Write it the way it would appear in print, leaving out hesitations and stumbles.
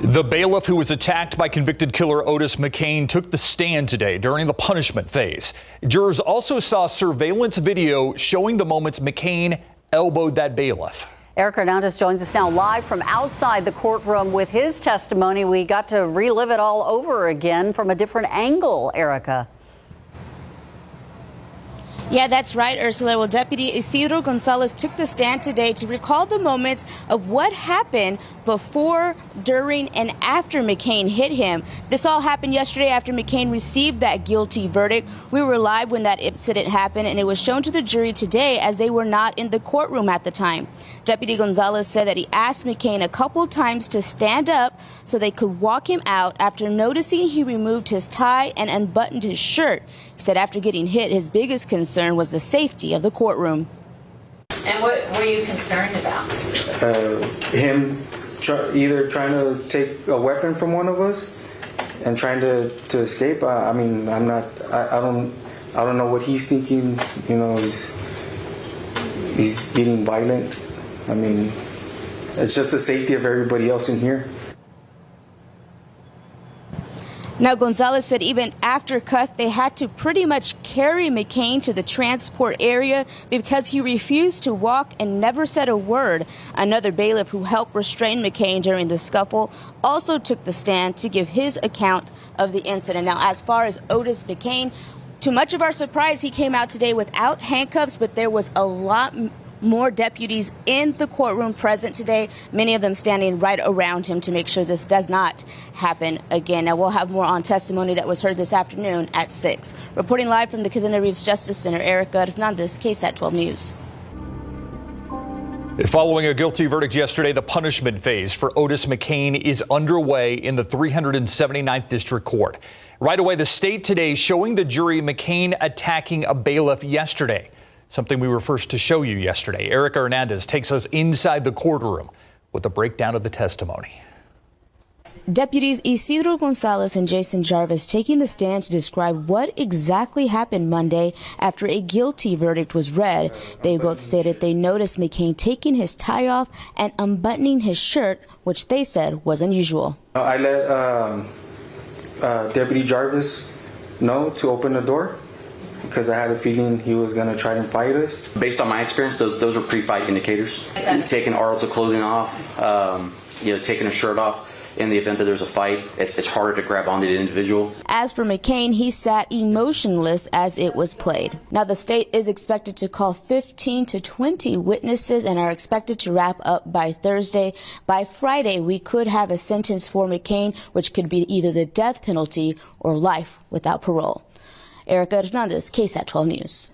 The bailiff who was attacked by convicted killer Otis McKane took the stand today during the punishment phase. Jurors also saw surveillance video showing the moments McKane elbowed that bailiff. Erica Hernandez joins us now live from outside the courtroom with his testimony. We got to relive it all over again from a different angle, Erica. Yeah, that's right, Ursula. Well, Deputy Isidro Gonzalez took the stand today to recall the moments of what happened before, during, and after McKane hit him. This all happened yesterday after McKane received that guilty verdict. We were live when that incident happened, and it was shown to the jury today as they were not in the courtroom at the time. Deputy Gonzalez said that he asked McKane a couple times to stand up so they could walk him out after noticing he removed his tie and unbuttoned his shirt. He said after getting hit, his biggest concern was the safety of the courtroom. And what were you concerned about? Him either trying to take a weapon from one of us and trying to escape. I mean, I don't know what he's thinking. You know, he's getting violent. I mean, it's just the safety of everybody else in here. Now, Gonzalez said even after cuff, they had to pretty much carry McKane to the transport area because he refused to walk and never said a word. Another bailiff who helped restrain McKane during the scuffle also took the stand to give his account of the incident. Now, as far as Otis McKane, to much of our surprise, he came out today without handcuffs, but there was a lot more deputies in the courtroom present today, many of them standing right around him to make sure this does not happen again. Now, we'll have more on testimony that was heard this afternoon at 6. Reporting live from the Cadena Reeves Justice Center, Erica Hernandez, KSAT 12 News. Following a guilty verdict yesterday, the punishment phase for Otis McKane is underway in the 379th District Court. Right away, the state today showing the jury McKane attacking a bailiff yesterday. Something we were first to show you yesterday. Erica Hernandez takes us inside the courtroom with a breakdown of the testimony. Deputies Isidro Gonzalez and Jason Jarvis taking the stand to describe what exactly happened Monday after a guilty verdict was read. They both stated they noticed McKane taking his tie off and unbuttoning his shirt, which they said was unusual. I let Deputy Jarvis know to open the door, because I had a feeling he was going to try and fight us. Based on my experience, those are pre-fight indicators. Taking article clothing off, taking a shirt off. In the event that there's a fight, it's harder to grab onto the individual. As for McKane, he sat emotionless as it was played. Now, the state is expected to call 15 to 20 witnesses and are expected to wrap up by Thursday. By Friday, we could have a sentence for McKane, which could be either the death penalty or life without parole. Erica Hernandez, KSAT 12 News.